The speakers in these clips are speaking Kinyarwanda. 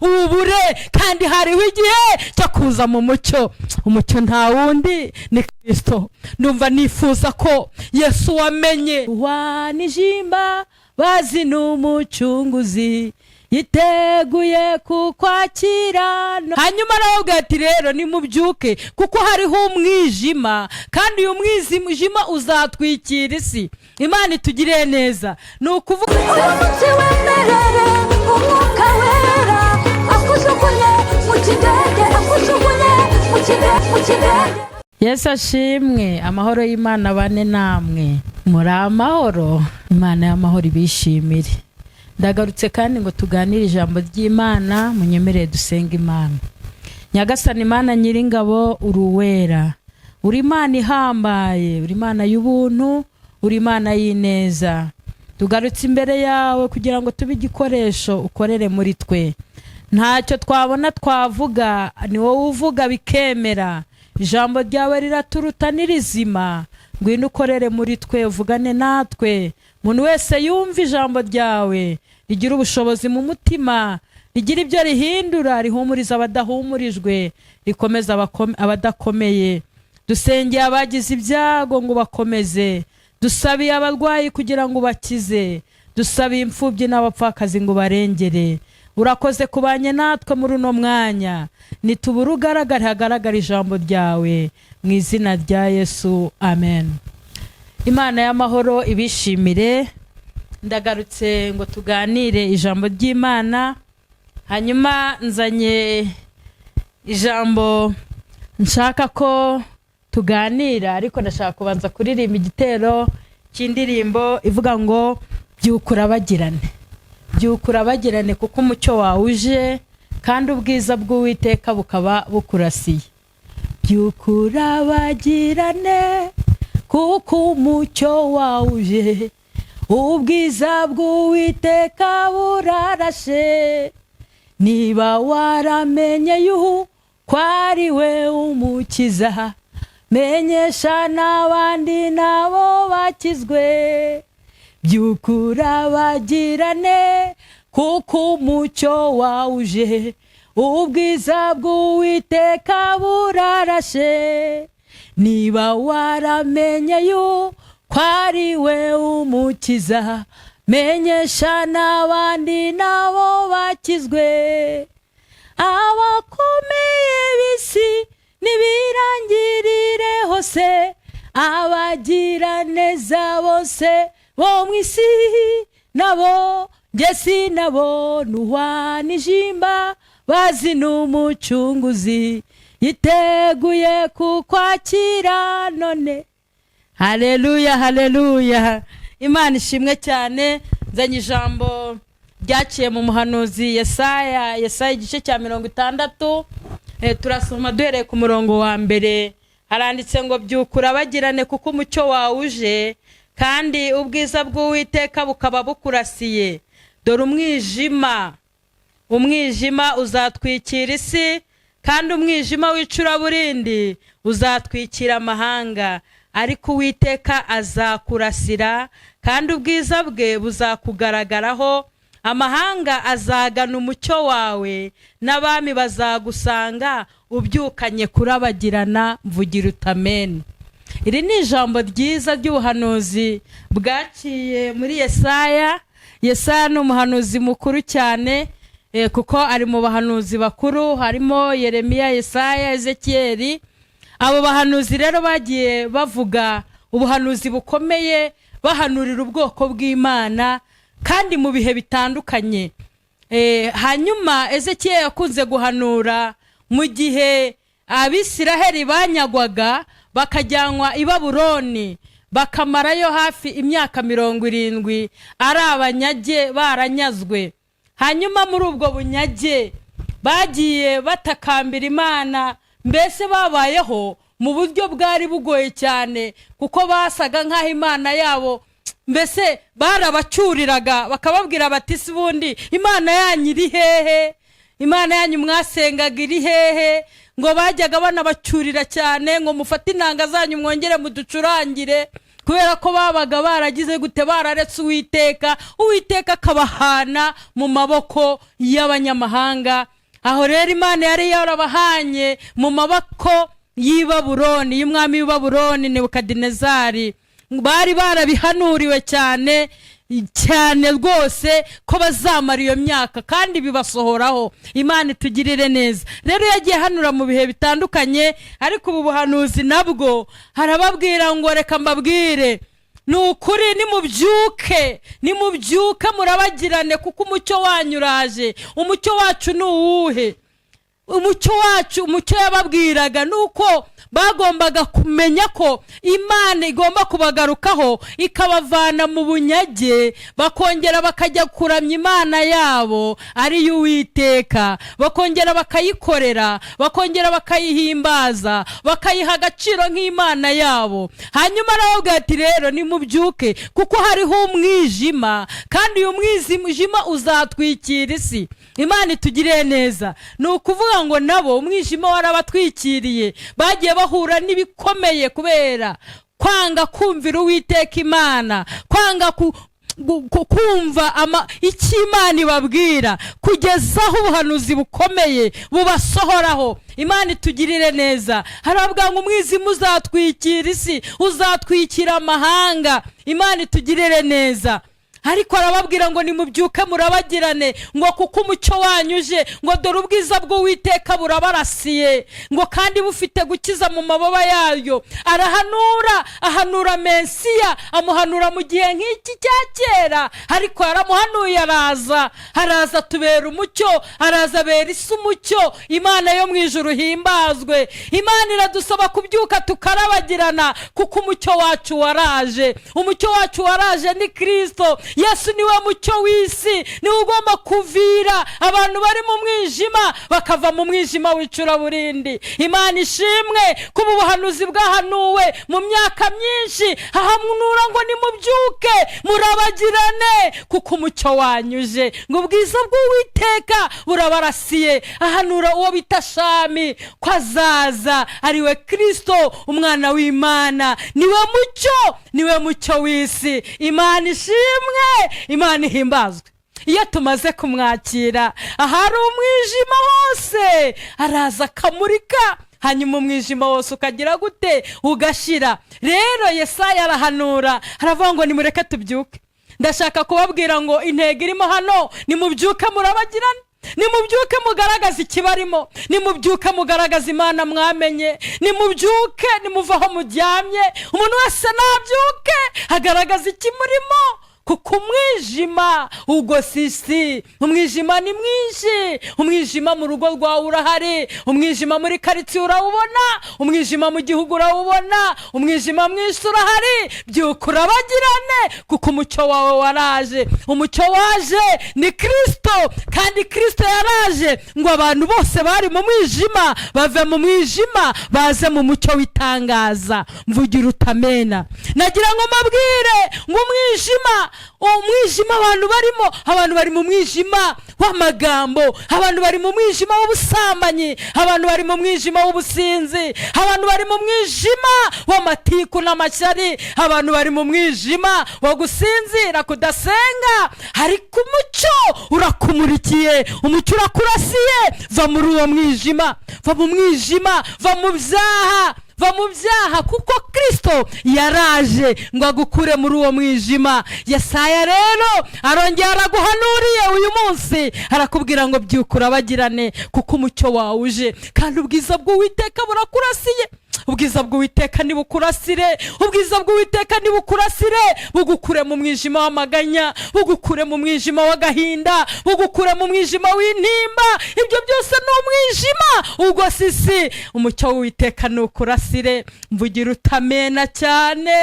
ubure kandi hariho igihe cyo kuza mu mucyo. Umucyo nta wundi ni Kristo. Ndumva nifuza ko Yesu wamenye wanijimba bazi n'umucunguzi yiteguye kukwakira. Hanyuma aravuga ati rero nimubyuke kuko hariho umwijima kandi uyu mwijima uzatwikira isi. Imana itugirire neza. Ni ukuvuga umunsi wemerere umwuka wera akujugunye mu kidege, akujugunye mu kidege. Yesu ashimwe. Amahoro y'Imana bane namwe. Muri amahoro. Imana y'amahoro ibishimire. Ndagarutse kandi ngo tuganire ijambo ry'Imana. Munyemerere dusenga Imana. Nyagasani Imana nyiringabo, uruwera, uri Imana ihambaye, uri Imana y'ubuntu, uri Imana y'ineza. Tugarutse imbere yawe kugira ngo tube igikoresho ukorere muri twe. Ntacyo twabona twavuga, ni wowe uvuga bikemera. Ijambo ryawe riraturuta nirizima. Ngwino ukorere muri twe, uvugane natwe. Umuntu wese yumva ijambo ryawe rigira ubushobozi mu mutima, rigira ibyo rihindura, rihumuriza abadahumurijwe, rikomeza abadakomeye. Dusengeye abagize ibyago ngo bakomeze, dusabiye abarwayi kugira ngo bakize, dusabiye imfubyi n'abapfakazi ngo barengere. Urakoze kubanye natwe muri uno mwanya. Nitubura ugaragara, hagaragara ijambo ryawe mu izina rya Yesu, amen. Imana y'amahoro ibishimire. Ndagarutse ngo tuganire ijambo ry'Imana. Hanyuma nzanye ijambo nshaka ko tuganira, ariko ndashaka kubanza kuririmba igitero cy'indirimbo ivuga ngo byukura bagirane. Byukura bagirane kuko umucyo wawe uje kandi ubwiza bw'Uwiteka bukaba bukurasiye. Byukura bagirane kuko umucyo wawe uje, ubwiza bw'Uwiteka burarashe. Niba waramenye yuko ari we umukiza, menyesha n'abandi nabo bakizwe. Byukura bagirane kuko umucyo wawe uje, ubwiza bw'Uwiteka burarashe. Niba waramenye yuko ari we umukiza, menyesha n'abandi nabo bakizwe. Abakomeye b'isi nibirangirire hose, abagira neza bose bo mu isi nabo njye sinabona uwanijimba bazi n'umucunguzi yiteguye kukwakira none. Haleluya, haleluya. Imana ishimwe cyane. Nzanye ijambo ryaciye mu muhanuzi Yesaya igice cya 60. Turasoma duhereye ku murongo wa mbere. Haranditse ngo byukura bagirane kuko umucyo wawe uje kandi ubwiza bw'Uwiteka bukaba bukurasiye. Dore umwijima uzatwikira isi kandi umwijima w'icuraburindi uzatwikira amahanga, ariko Uwiteka azakurasira kandi ubwiza bwe buzakugaragaraho. Amahanga azagana umucyo wawe n'abami bazagusanga ubyukanye kurabagirana. Mvugira utameni. Iri ni ijambo ryiza ry'ubuhanuzi bwaciye muri Yesaya. Yesaya ni umuhanuzi mukuru cyane kuko ari mu bahanuzi bakuru. Harimo Yeremiya, Yesaya, Ezekiyeli. Abo bahanuzi rero bagiye bavuga ubuhanuzi bukomeye, bahanurira ubwoko bw'Imana kandi mu bihe bitandukanye. Hanyuma Ezekiyeli yakunze guhanura mu gihe Abisiraheli banyagwaga bakajyanwa i Babuloni, bakamarayo hafi imyaka 70 ari abanyage baranyazwe. Hanyuma muri ubwo bunyage bagiye batakambira Imana, mbese babayeho mu buryo bwari bugoye cyane kuko basaga nk'aho Imana yabo mbese barabacuriraga, bakababwira bati sibundi Imana yanyu iri hehe, Imana yanyu mwasengaga iri hehe. Ngo bajyaga banabacurira cyane ngo mufate inanga zanyu mwongere muducurangire kubera ko babaga baragize gute, bararetse Uwiteka akabahana mu maboko y'abanyamahanga. Aho rero Imana yari yarabahanye mu maboko y'i Babuloni, y'umwami w'i Babuloni Nebukadinezari. Bari barabihanuriwe cyane rwose ko bazamara iyo myaka, kandi bibasohoraho. Imana itugirire neza. Rero yagiye hanura mu bihe bitandukanye, ariko ubu buhanuzi nabwo harababwira ngo reka mbabwire, ni ukuri nimubyuke murabagirane, kuko umucyo wanyu uraje. Umucyo wacu ni uwuhe? Umucyo yababwiraga nuko bagombaga kumenya ko Imana igomba kubagarukaho ikabavana mu bunyage, bakongera bakajya kuramya Imana yabo ari Uwiteka, bakongera bakayikorera, bakongera bakayihimbaza, bakayiha agaciro nk'Imana yabo. Hanyuma arababwira ati rero nimubyuke, kuko hariho umwijima, kandi uyu mwijima uzatwikira isi. Imana itugirire neza. Ni ukuvuga ngo nabo umwijima warabatwikiriye, bagiye bahura n'ibikomeye kubera kwanga kumvira Uwiteka Imana, kwanga kumva icyo Imana ibabwira, kugeza aho ubuhanuzi bukomeye bubasohoraho. Imana itugirire neza. Haravuga ngo umwijima uzatwikira isi, uzatwikira amahanga. Imana itugirire neza. Ariko arababwira ngo nimubyuke murabagirane, ngo kuko umucyo wanyu uje, ngo dore ubwiza bw'Uwiteka burabarasiye, ngo kandi bufite gukiza mu mababa yayo. Ahanura Mesiya, amuhanura mu gihe nk'iki cya kera, ariko yaramuhanuye, araza tubera umucyo, araza bera isi umucyo. Imana yo mu ijuru himbazwe. Imana iradusaba kubyuka tukarabagirana, kuko umucyo wacu waraje. Umucyo wacu waraje ni Kristo. Yesu niwe mucyo w'isi, niwe ugomba kuvira abantu bari mu mwijima bakava mu mwijima w'icuraburindi. Imana ishimwe kuba ubuhanuzi bwahanuwe mu myaka myinshi, hahanura ngo nimubyuke murabagirane, kuko umucyo wanyuje, ngo ubwiza bw'Uwiteka burabarasiye. Ahanura uwo bita Shami ko azaza ariwe Kristo, umwana w'Imana. Niwe mucyo w'isi. Imana ishimwe, Imana ihimbazwe. Iyo tumaze kumwakira, ahari umwijima hose araza akamurika, hanyuma umwijima wose ukagira gute, ugashira. Rero Yesaya arahanura, haravuga ngo nimureke tubyuke. Ndashaka kubabwira ngo intego irimo hano, nimubyuke murabagirane, nimubyuke mugaragaza ikibarimo, nimubyuke mugaragaza Imana mwamenye, nimubyuke nimuvaho muryamye. Umuntu wese nabyuke agaragaza ikimurimo, kuko umwijima ugose isi. Umwijima ni mwinshi. Umwijima mu rugo rwawe urahari, umwijima muri karitsiye urawubona, umwijima mu gihugu urawubona, umwijima mwinshi urahari. Byuka urabagirane, kuko umucyo wawe waraje. Umucyo waje ni Kristo, kandi Kristo yaraje ngo abantu bose bari mu mwijima bave mu mwijima baze mu mucyo w'itangaza. Mvugira utamena. Nagira ngo mbabwire ngo umwijima abantu bari mu mwijima w'amagambo, abantu bari mu mwijima w'ubusambanyi, abantu bari mu mwijima w'ubusinzi, abantu bari mu mwijima w'amatiku n'amashyari, abantu bari mu mwijima wo gusinzira kudasenga. Ariko umucyo urakumurikiye, umucyo urakurasiye. Va muri uwo mwijima, va mu mwijima, va mu byaha, kuko Kristo yaraje ngo agukure muri uwo mwijima. Yesaya rero arongera araguhanuriye uyu munsi, arakubwira ngo byuka urabagirane, kuko umucyo wawe uje, kandi ubwiza bw'Uwiteka burakurasiye. Ubwiza bw'Uwiteka nibukurasire, ubwiza bw'Uwiteka nibukurasire, bugukure mu mwijima w'amaganya, bugukure mu mwijima w'agahinda, bugukure mu mwijima w'intimba. Ibyo byose ni umwijima ugose isi. Umucyo w'Uwiteka nukurasire. Mvugira utamena cyane.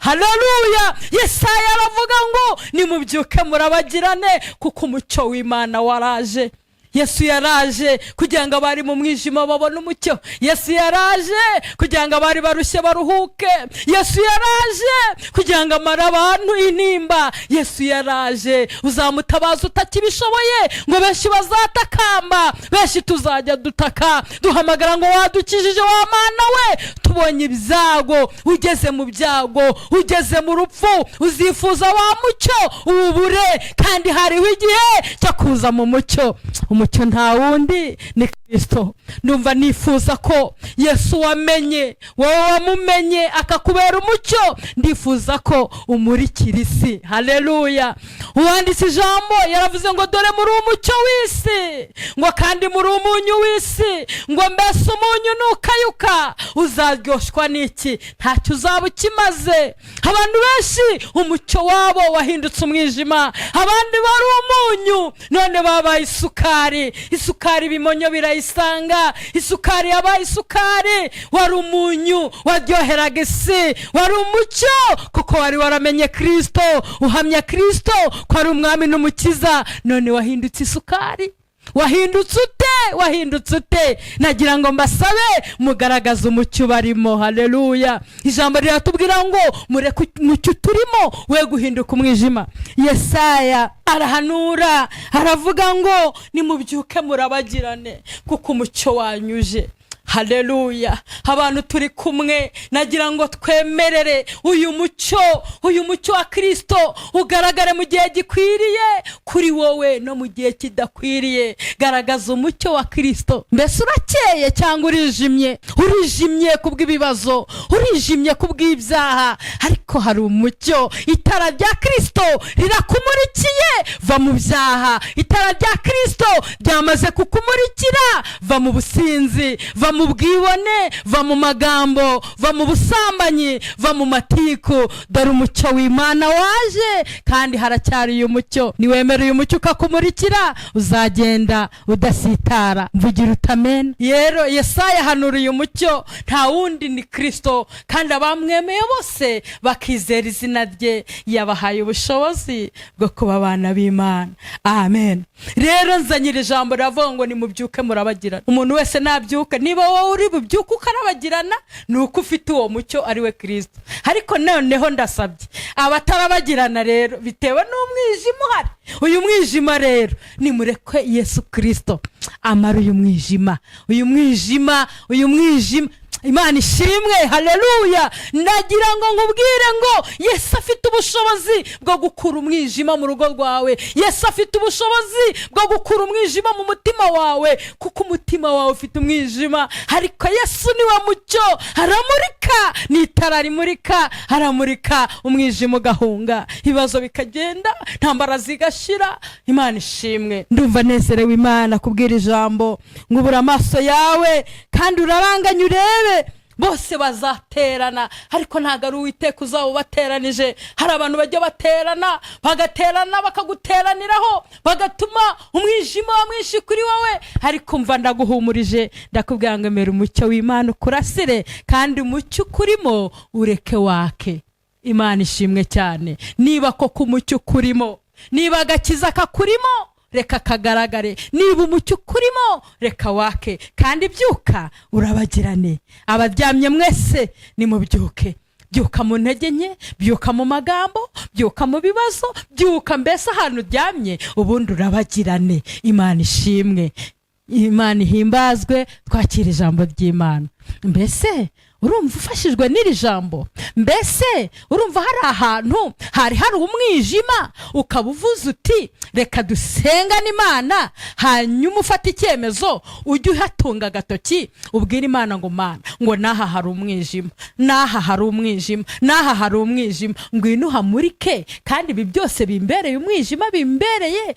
Haleluya. Yesaya aravuga ngo nimubyuke murabagirane, kuko umucyo w'Imana waraje. Yesu yaraje kugira ngo abari mu mwijima babone umucyo. Yesu yaraje kugira ngo abari barushye baruhuke. Yesu yaraje kugira ngo amare abantu intimba. Yesu yaraje uzamutabaza utakibishoboye, ngo benshi bazatakamba, benshi tuzajya dutaka duhamagara ngo wadukijije wa Mana we. ubonye ibyago, ugeze mu byago, ugeze mu rupfu, uzifuza wa mucyo ubure, kandi hariho igihe cyo kuza mu mucyo. Umucyo nta wundi ni Kristo. Ndumva nifuza ko Yesu wamenye, wowe wamumenye akakubera umucyo, ndifuza ko umurikira isi. Haleluya. Uwanditse ijambo yaravuze ngo dore muri umucyo w'isi, ngo kandi muri umunyu w'isi, ngo mbese umunyu nukayuka uzaryoshwa n'iki? Ntacyo uzaba ukimaze. Abantu benshi umucyo wabo wahindutse umwijima, abandi bari umunyu none babaye isukari. Isukari ibimonyo birayisanga, isukari yabaye isukari. Wari umunyu waryoheraga isi, wari umucyo kuko wari waramenye Kristo, uhamya Kristo ko ari umwami n'umukiza, none wahindutse isukari. Wahindutse ute? Wahindutse ute? Nagira ngo mbasabe mugaragaza umucyo barimo. Haleluya. Ijambo riratubwira ngo mureke umucyo turimo we guhinduka umwijima. Yesaya arahanura aravuga ngo nimubyuke murabagirane kuko umucyo wanyuje. Haleluya. Abantu turi kumwe, nagira ngo twemerere uyu mucyo wa Kristo ugaragare mu gihe gikwiriye kuri wowe no mu gihe kidakwiriye. Garagaza umucyo wa Kristo. Mbese urakeye cyangwa urijimye? Urijimye kubw'ibibazo, urijimye kubw'ibyaha, ariko hari umucyo. Itara rya Kristo rirakumurikiye, va mu byaha. Itara rya Kristo ryamaze kukumurikira, va mu businzi, va mu bwibone, va mu magambo, va mu busambanyi, va mu matiku. Dore umucyo w'Imana waje, kandi haracyari uyu mucyo. Niwemera uyu mucyo ukakumurikira, uzagenda udasitara. Mvugira utamena. Rero Yesaya hanura uyu mucyo, nta wundi ni Kristo, kandi abamwemeye bose bakizera izina rye yabahaye ubushobozi bwo kuba abana b'Imana. Amen. Rero nzanyira ijambo riravuga ngo nimubyuke murabagirana. Umuntu wese nabyuka, niba wowe uri bubyuke ukarabagirana, nuko ufite uwo mucyo ari we Kristo. Ariko noneho ndasabye abatarabagirana rero, bitewe n'umwijima uhari, uyu mwijima rero nimureke Yesu Kristo amara uyu mwijima. Imana ishimwe. Haleluya. Ndagira ngo nkubwire ngo Yesu afite ubushobozi bwo gukura umwijima mu rugo rwawe. Yesu afite ubushobozi bwo gukura umwijima mu mutima wawe, kuko umutima wawe ufite umwijima. Ariko Yesu niwe mucyo, aramurika, n'itara rimurika, aramurika, umwijima ugahunga, ibibazo bikagenda, ntambara zigashira. Imana ishimwe. Ndumva nezerewe Imana kubwira ijambo. Ngubura amaso yawe kandi uraranganya urebe. Bose bazaterana, ariko ntago ari Uwiteka uzawubateranije. Hari abantu bajya baterana, bagaterana bakaguteraniraho, bagatuma umwijima mwinshi kuri wowe. Ariko mva ndaguhumurije, ndakubwira ngo emera umucyo w'Imana ukurasire, kandi umucyo kurimo ureke wake. Imana ishimwe cyane. Niba koko umucyo kurimo, niba agakiza kakurimo, reka kagaragare. Niba umucyo kurimo, reka wake, kandi byuka urabagirane. Abaryamye mwese nimubyuke. Byuka mu ntege nke, byuka mu magambo, byuka mu bibazo, byuka mbese ahantu uryamye, ubundi urabagirane. Imana ishimwe. Imana ihimbazwe. Twakira ijambo ry'Imana. Mbese urumva ufashijwe n'iri jambo? Mbese urumva hari ahantu hari umwijima, ukaba uvuze uti reka dusengane Imana, hanyuma ufata icyemezo, ujye uhatunga agatoki ubwira Imana ngo Mana, ngo naha hari umwijima, naha hari umwijima, naha hari umwijima, ngwino uhamurike, kandi ibi byose bimbereye umwijima, bimbereye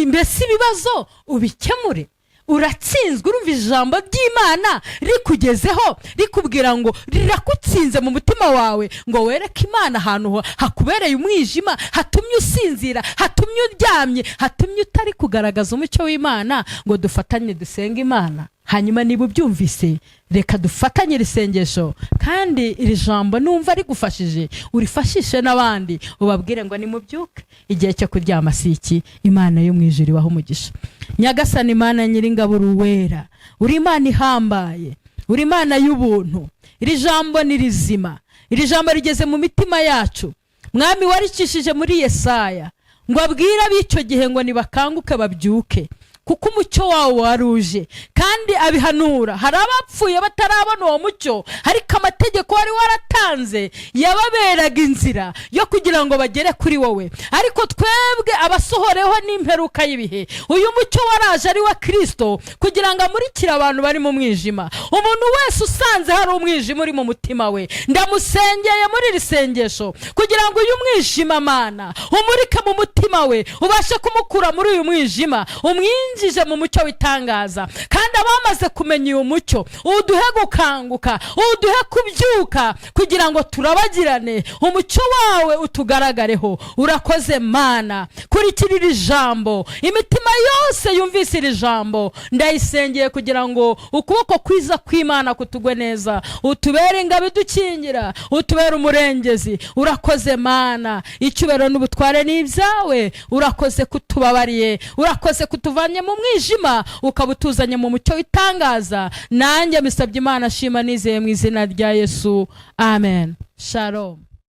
mbese ibibazo ubikemure. Uratsinzwe. Urumva ijambo ry'Imana rikugezeho, rikubwira ngo rirakutsinze mu mutima wawe, ngo wereke Imana ahantu hakubereye umwijima, hatumye usinzira, hatumye uryamye, hatumye utari kugaragaza umucyo w'Imana, ngo dufatanye dusenga Imana. Hanyuma niba ubyumvise, reka dufatanye isengesho, kandi iri jambo numva rigufashije urifashishe n'abandi, ubabwire ngo nimubyuke, igihe cyo kuryama siki. Imana yo mu ijuru ibaho umugisha. Nyagasani Imana Nyiringabo uwera, uri Imana ihambaye, uri Imana y'ubuntu. Iri jambo ni rizima, iri jambo rigeze mu mitima yacu. Mwami waricishije muri Yesaya ngo abwire ab'icyo gihe ngo nibakanguke babyuke. kuko umucyo wawo waruje kandi abihanura. Hari abapfuye batarabona uwo mucyo, ariko amategeko wari waratanze yababeraga inzira yo kugira ngo bagere kuri wowe. Ariko twebwe abasohoreho n'imperuka y'ibihe, uyu mucyo waraje ari wa Kristo kugira ngo amurikire abantu bari mu mwijima. Umuntu wese usanze hari umwijima uri mu mutima we, ndamusengeye muri iri sengesho kugira ngo uyu mwijima Mana umurike mu mutima we, ubashe kumukura muri uyu mwijima, umwinjije mu mucyo witangaza. Kandi abamaze kumenya uyu mucyo, uduhe gukanguka, uduhe kubyuka kugira ngo turabagirane, umucyo wawe utugaragareho. Urakoze Mana, kurikira iri jambo. Imitima yose yumvise iri jambo ndayisengeye kugira ngo ukuboko kwiza kw'Imana kutugwe neza, utubere ingabo idukingira, utubere umurengezi. Urakoze Mana, icyubahiro n'ubutware ni ibyawe. Urakoze kutubabariye, urakoze kutuvanye mu mwijima ukabutuzanye mu mucyo witangaza. Nanjye mbisabye Imana, shima nizeye mu izina rya Yesu, amen. Shalom.